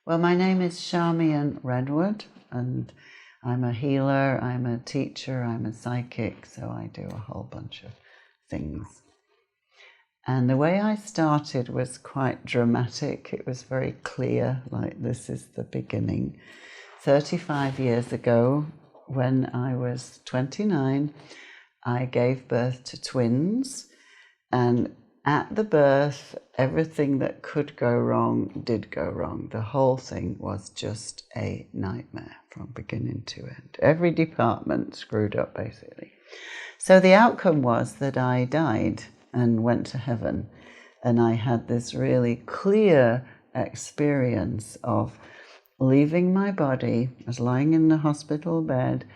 Well, my name is Charmian Redwood, and I'm a healer, I'm a teacher, I'm a psychic, so I do a whole bunch of things. And the way I started was quite dramatic. It was very clear, like this is the beginning. 35 years ago, when I was 29, I gave birth to twins, and at the birth, everything that could go wrong did go wrong. The whole thing was just a nightmare from beginning to end. Every department screwed up, basically. So the outcome was that I died and went to heaven. And I had this really clear experience of leaving my body. I was lying in the hospital bed.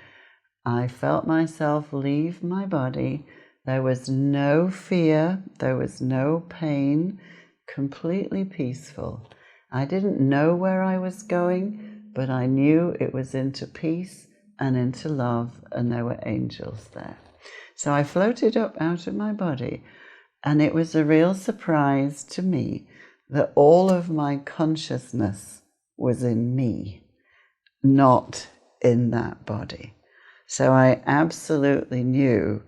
I felt myself leave my body. There was no fear, there was no pain, completely peaceful. I didn't know where I was going, but I knew it was into peace and into love, and there were angels there. So I floated up out of my body, and it was a real surprise to me that all of my consciousness was in me, not in that body. So I absolutely knew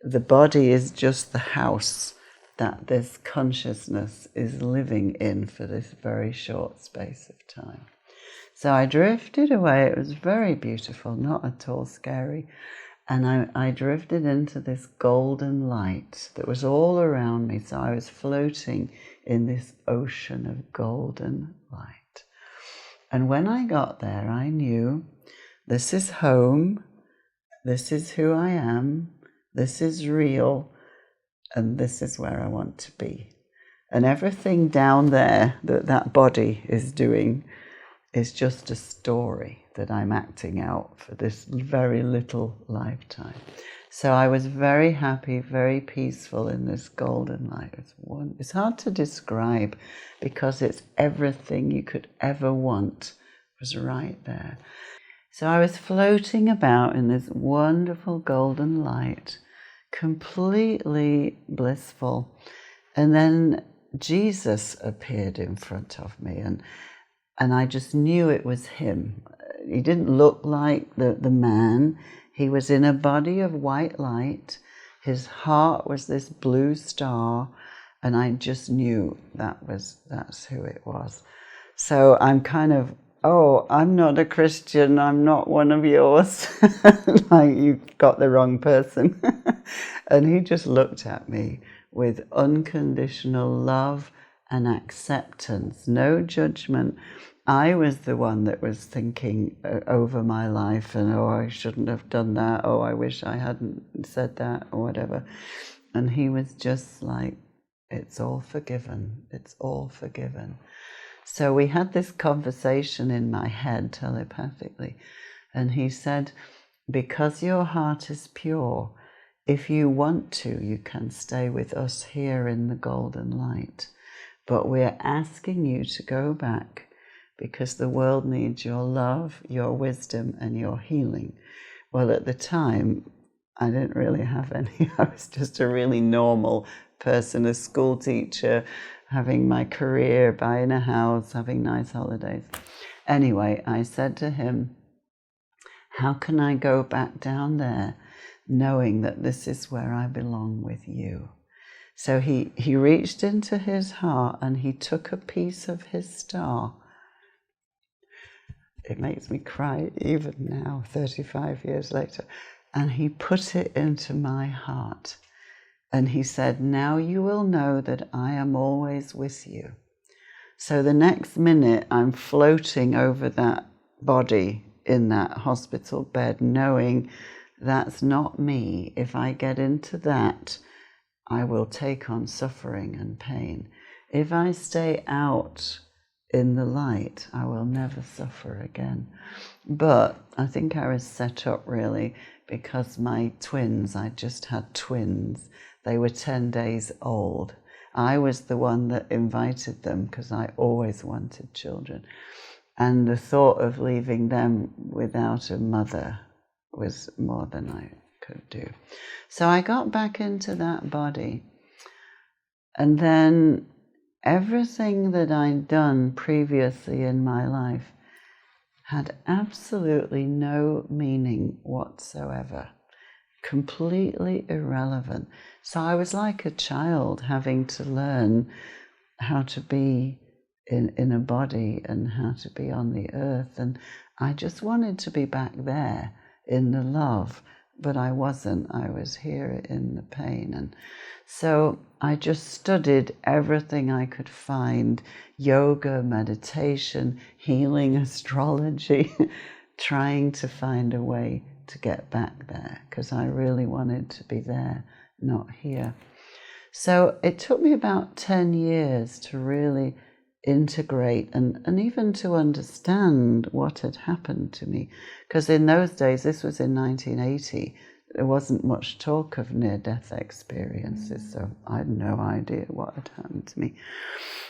the body is just the house that this consciousness is living in for this very short space of time. So I drifted away. It was very beautiful, not at all scary. And I drifted into this golden light that was all around me. So I was floating in this ocean of golden light. And when I got there, I knew this is home. This is who I am. This is real, and this is where I want to be. And everything down there that body is doing is just a story that I'm acting out for this very little lifetime. So I was very happy, very peaceful in this golden light. It's hard to describe because it's everything you could ever want was right there. So I was floating about in this wonderful golden light, completely blissful. And then Jesus appeared in front of me, and I just knew it was him. He didn't look like the man. He was in a body of white light. His heart was this blue star, and I just knew that's who it was. So I'm kind of, I'm not a Christian, I'm not one of yours. Like, you got the wrong person. And he just looked at me with unconditional love and acceptance, no judgment. I was the one that was thinking over my life and, I shouldn't have done that, I wish I hadn't said that, or whatever. And he was just like, it's all forgiven, it's all forgiven. So we had this conversation in my head telepathically, and he said, because your heart is pure, if you want to, you can stay with us here in the golden light. But we're asking you to go back because the world needs your love, your wisdom, and your healing. Well, at the time, I didn't really have any. I was just a really normal person, a school teacher, having my career, buying a house, having nice holidays. Anyway, I said to him, how can I go back down there knowing that this is where I belong with you? So he reached into his heart and he took a piece of his star. It makes me cry even now, 35 years later. And he put it into my heart. And he said, now you will know that I am always with you. So the next minute, I'm floating over that body in that hospital bed, knowing that's not me. If I get into that, I will take on suffering and pain. If I stay out in the light, I will never suffer again. But I think I was set up really because my twins, I just had twins. They were 10 days old. I was the one that invited them because I always wanted children. And the thought of leaving them without a mother was more than I could do. So I got back into that body. And then everything that I'd done previously in my life had absolutely no meaning whatsoever, completely irrelevant. So I was like a child having to learn how to be in a body and how to be on the earth, and I just wanted to be back there in the love, but I wasn't. I was here in the pain. And so I just studied everything I could find: yoga, meditation, healing, astrology, trying to find a way to get back there, because I really wanted to be there, not here. So it took me about 10 years to really integrate and even to understand what had happened to me. Because in those days, this was in 1980, there wasn't much talk of near-death experiences, so I had no idea what had happened to me.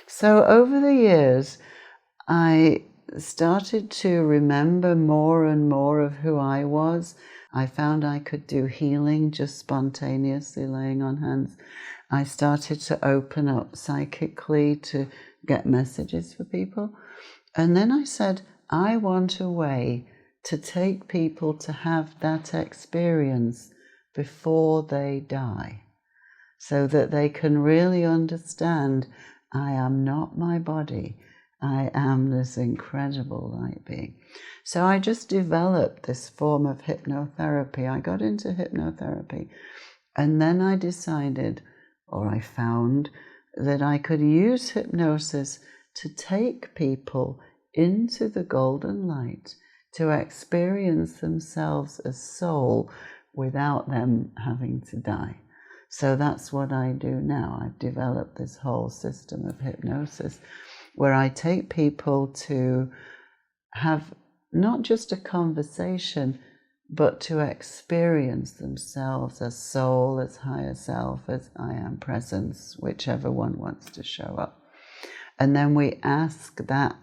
So over the years, I started to remember more and more of who I was. I found I could do healing just spontaneously, laying on hands. I started to open up psychically to get messages for people. And then I said, I want a way to take people to have that experience before they die, so that they can really understand, I am not my body. I am this incredible light being. So I just developed this form of hypnotherapy. I got into hypnotherapy, and then I decided, or I found, that I could use hypnosis to take people into the golden light, to experience themselves as soul without them having to die. So that's what I do now. I've developed this whole system of hypnosis where I take people to have not just a conversation, but to experience themselves as soul, as higher self, as I am presence, whichever one wants to show up. And then we ask that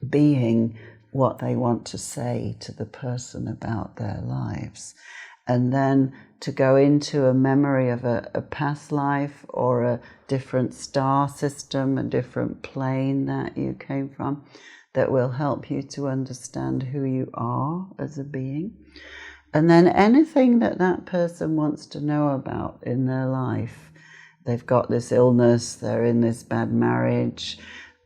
being what they want to say to the person about their lives. And then to go into a memory of a past life or a different star system, a different plane that you came from, that will help you to understand who you are as a being. And then anything that that person wants to know about in their life. They've got this illness, they're in this bad marriage,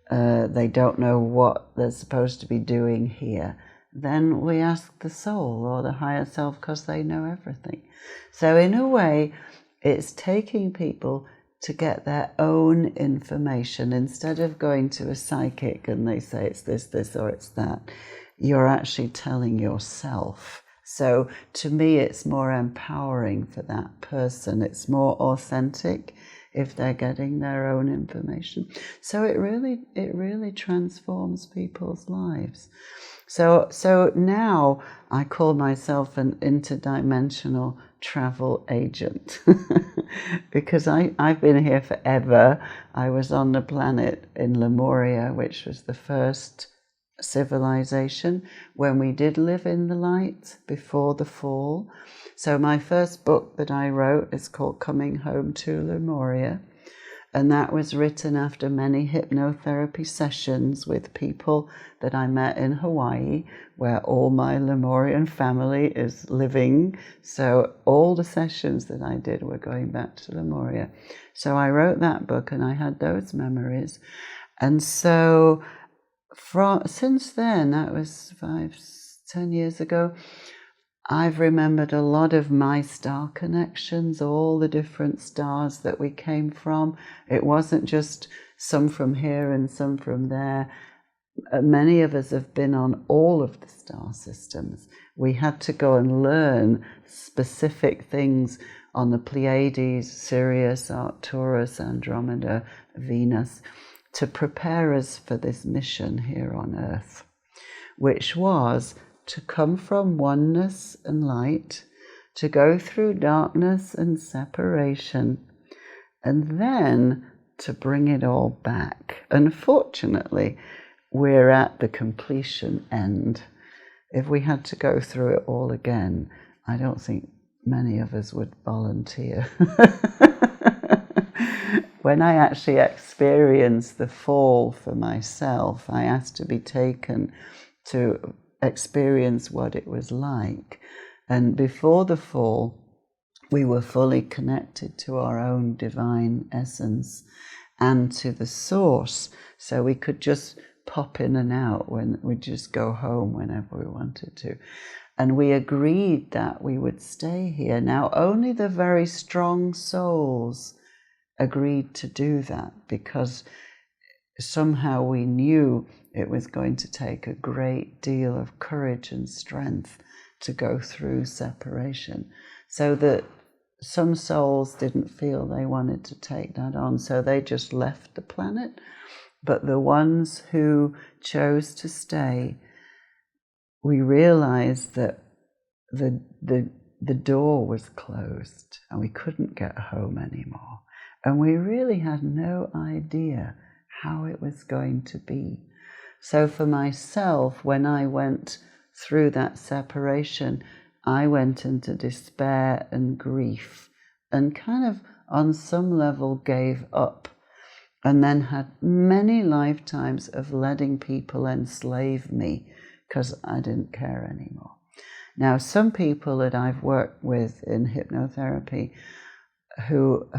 they don't know what they're supposed to be doing here. Then we ask the soul or the higher self, because they know everything. So in a way, it's taking people to get their own information. Instead of going to a psychic and they say it's this, or it's that, you're actually telling yourself. So to me, it's more empowering for that person. It's more authentic if they're getting their own information. So it really transforms people's lives. So now I call myself an interdimensional travel agent because I've been here forever. I was on the planet in Lemuria, which was the first civilization when we did live in the light before the fall. So my first book that I wrote is called Coming Home to Lemuria. And that was written after many hypnotherapy sessions with people that I met in Hawaii, where all my Lemurian family is living. So all the sessions that I did were going back to Lemuria. So I wrote that book and I had those memories. And so since then, that was 5-10 years ago, I've remembered a lot of my star connections, all the different stars that we came from. It wasn't just some from here and some from there. Many of us have been on all of the star systems. We had to go and learn specific things on the Pleiades, Sirius, Arcturus, Andromeda, Venus, to prepare us for this mission here on Earth, which was to come from oneness and light, to go through darkness and separation, and then to bring it all back. Unfortunately, we're at the completion end. If we had to go through it all again, I don't think many of us would volunteer. when I actually experienced the fall for myself, I asked to be taken to experience what it was like. And before the fall, we were fully connected to our own divine essence and to the source. So we could just pop in and out when we'd just go home whenever we wanted to. And we agreed that we would stay here. Now, only the very strong souls agreed to do that, because somehow we knew it was going to take a great deal of courage and strength to go through separation. So that some souls didn't feel they wanted to take that on, so they just left the planet. But the ones who chose to stay, we realized that the door was closed and we couldn't get home anymore. And we really had no idea how it was going to be. So for myself, when I went through that separation, I went into despair and grief and kind of on some level gave up, and then had many lifetimes of letting people enslave me because I didn't care anymore. Now, some people that I've worked with in hypnotherapy who,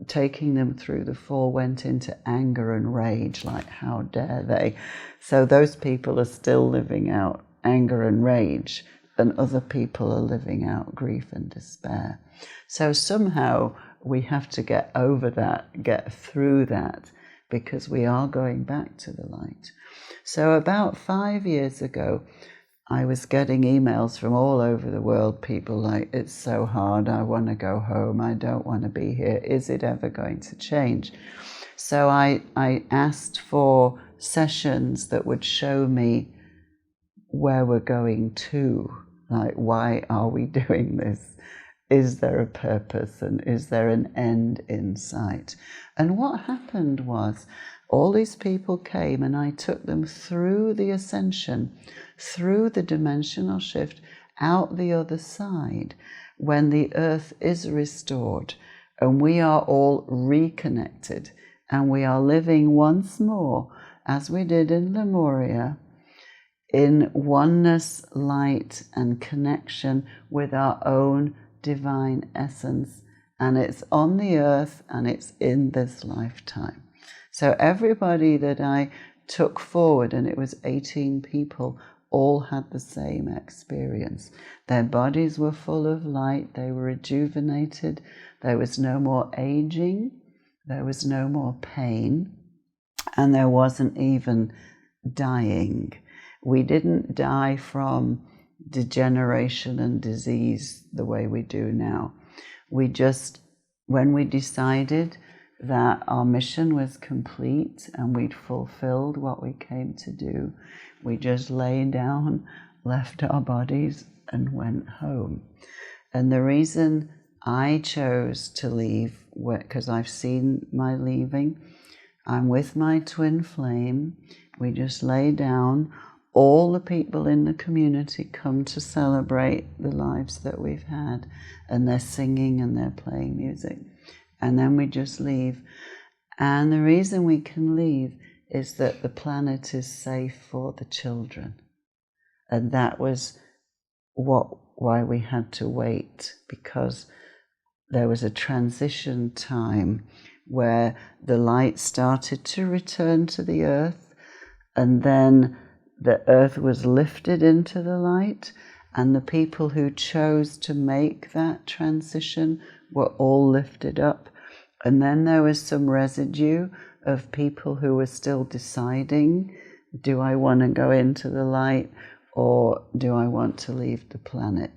taking them through the fall, went into anger and rage, like how dare they? So those people are still living out anger and rage, and other people are living out grief and despair. So somehow we have to get over that, get through that, because we are going back to the light. So about 5 years ago, I was getting emails from all over the world, people like, it's so hard, I want to go home, I don't want to be here, is it ever going to change? So I asked for sessions that would show me where we're going to, like, why are we doing this? Is there a purpose, and is there an end in sight? And what happened was, all these people came and I took them through the ascension, through the dimensional shift, out the other side, when the earth is restored and we are all reconnected and we are living once more, as we did in Lemuria, in oneness, light and connection with our own divine essence. And it's on the earth and it's in this lifetime. So everybody that I took forward, and it was 18 people, all had the same experience. Their bodies were full of light, they were rejuvenated, there was no more aging, there was no more pain, and there wasn't even dying. We didn't die from degeneration and disease the way we do now. We just, when we decided that our mission was complete and we'd fulfilled what we came to do, we just lay down, left our bodies and went home. And the reason I chose to leave, because I've seen my leaving, I'm with my twin flame, we just lay down, all the people in the community come to celebrate the lives that we've had, and they're singing and they're playing music. And then we just leave. And the reason we can leave is that the planet is safe for the children. And that was why we had to wait, because there was a transition time where the light started to return to the earth, and then the earth was lifted into the light, and the people who chose to make that transition were all lifted up. And then there was some residue of people who were still deciding, do I want to go into the light or do I want to leave the planet?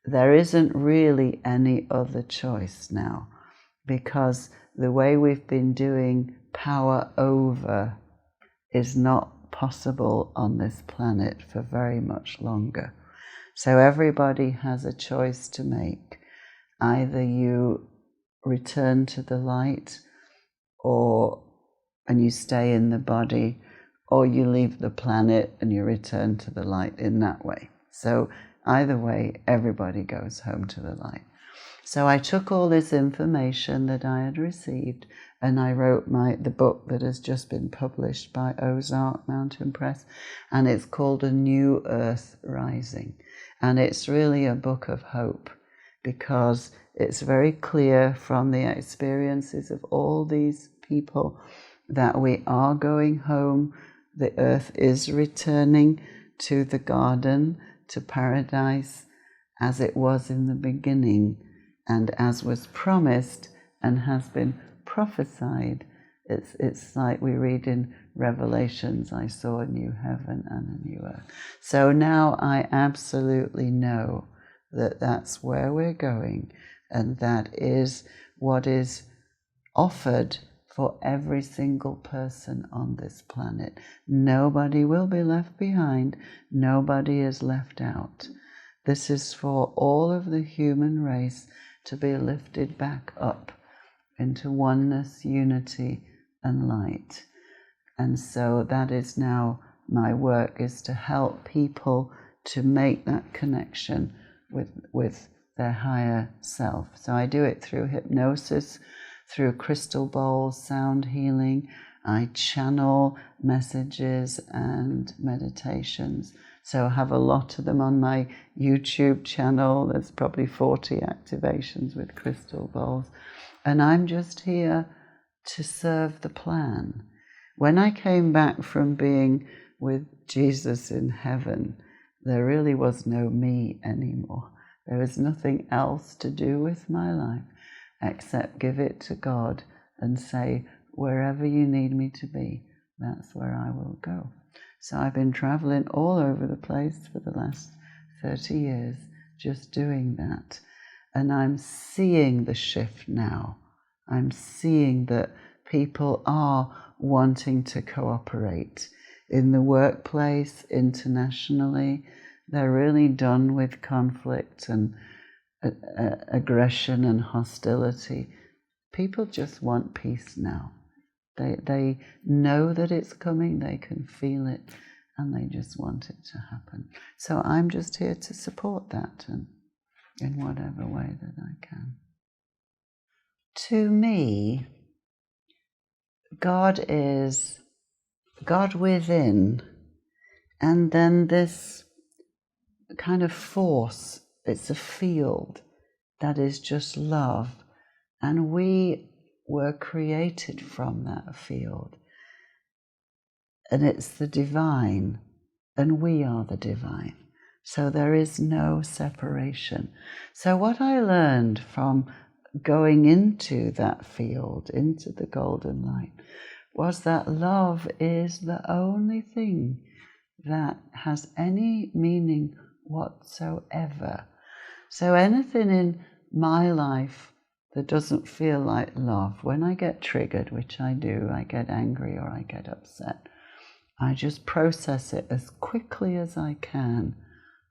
There isn't really any other choice now, because the way we've been doing power over is not possible on this planet for very much longer. So everybody has a choice to make. Either you return to the light, and you stay in the body, or you leave the planet and you return to the light in that way. So either way, everybody goes home to the light. So I took all this information that I had received and I wrote the book that has just been published by Ozark Mountain Press, and it's called A New Earth Rising. And it's really a book of hope, because it's very clear from the experiences of all these people that we are going home. The earth is returning to the garden, to paradise, as it was in the beginning, and as was promised and has been prophesied. It's like we read in Revelations, I saw a new heaven and a new earth. So now I absolutely know that that's where we're going, and that is what is offered for every single person on this planet. Nobody will be left behind. Nobody is left out. This is for all of the human race to be lifted back up into oneness, unity, and light. And so that is now my work, is to help people to make that connection with their higher self. So I do it through hypnosis, through crystal bowls, sound healing. I channel messages and meditations. So I have a lot of them on my YouTube channel. There's probably 40 activations with crystal bowls. And I'm just here to serve the plan. When I came back from being with Jesus in heaven, there really was no me anymore. There was nothing else to do with my life except give it to God and say, wherever you need me to be, that's where I will go. So I've been traveling all over the place for the last 30 years, just doing that. And I'm seeing the shift now. I'm seeing that people are wanting to cooperate in the workplace, internationally. They're really done with conflict and aggression and hostility. People just want peace now. They know that it's coming, they can feel it, and they just want it to happen. So I'm just here to support that, and in whatever way that I can. To me, God is God within, and then this kind of force, it's a field that is just love, and we were created from that field, and it's the divine, and we are the divine. So there is no separation. So what I learned from going into that field, into the golden light, was that love is the only thing that has any meaning whatsoever. So anything in my life that doesn't feel like love, when I get triggered, which I do, I get angry or I get upset, I just process it as quickly as I can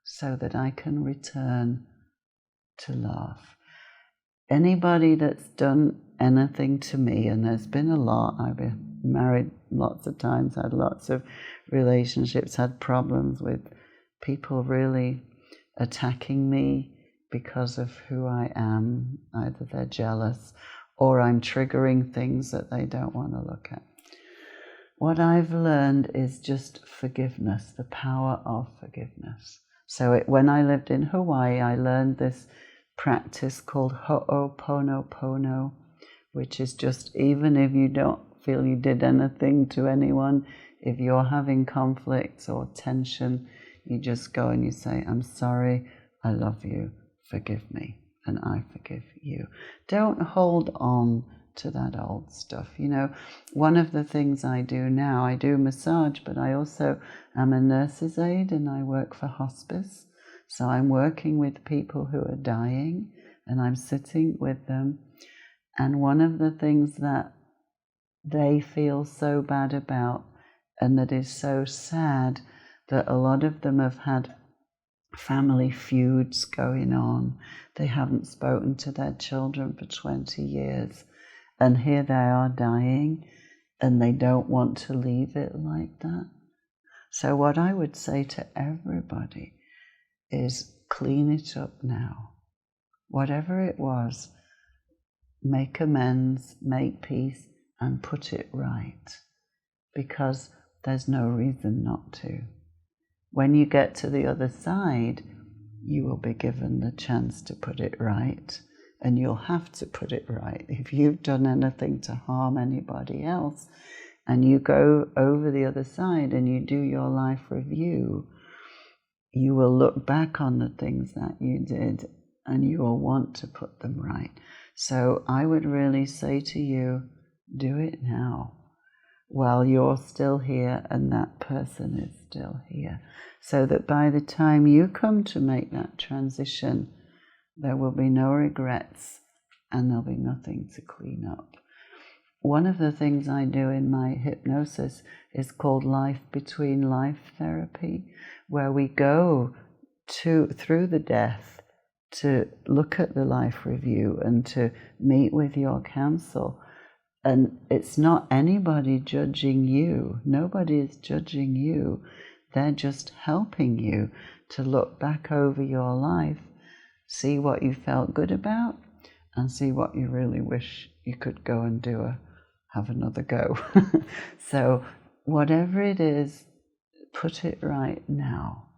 so that I can return to love. Anybody that's done anything to me, and there's been a lot, I've been married lots of times, had lots of relationships, had problems with people really attacking me because of who I am. Either they're jealous or I'm triggering things that they don't want to look at. What I've learned is just forgiveness, the power of forgiveness. So when I lived in Hawaii, I learned this practice called ho'oponopono, which is just, even if you don't feel you did anything to anyone, if you're having conflicts or tension, you just go and you say, I'm sorry, I love you, forgive me, and I forgive you. Don't hold on to that old stuff. You know, one of the things I do now, I do massage, but I also am a nurse's aide and I work for hospice. So I'm working with people who are dying and I'm sitting with them. And one of the things that they feel so bad about, and that is so sad, that a lot of them have had family feuds going on. They haven't spoken to their children for 20 years. And here they are dying, and they don't want to leave it like that. So what I would say to everybody is clean it up now. Whatever it was, make amends, make peace, and put it right, because there's no reason not to. When you get to the other side, you will be given the chance to put it right, and you'll have to put it right. If you've done anything to harm anybody else, and you go over the other side and you do your life review, you will look back on the things that you did and you will want to put them right. So I would really say to you, do it now, while you're still here and that person is still here, so that by the time you come to make that transition, there will be no regrets and there'll be nothing to clean up. One of the things I do in my hypnosis is called life between life therapy, where we go through the death to look at the life review and to meet with your counsel. And it's not anybody judging you. Nobody is judging you. They're just helping you to look back over your life, see what you felt good about, and see what you really wish you could go and have another go. So whatever it is, put it right now,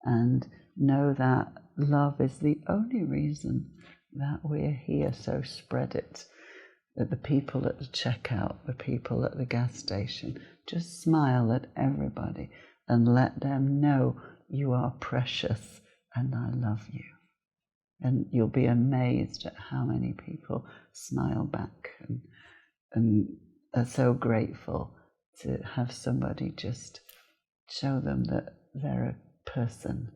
and know that love is the only reason that we're here. So spread it. That the people at the checkout, the people at the gas station, just smile at everybody and let them know you are precious and I love you. And you'll be amazed at how many people smile back and are so grateful to have somebody just show them that they're a person,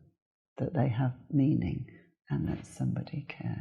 that they have meaning, and that somebody cares.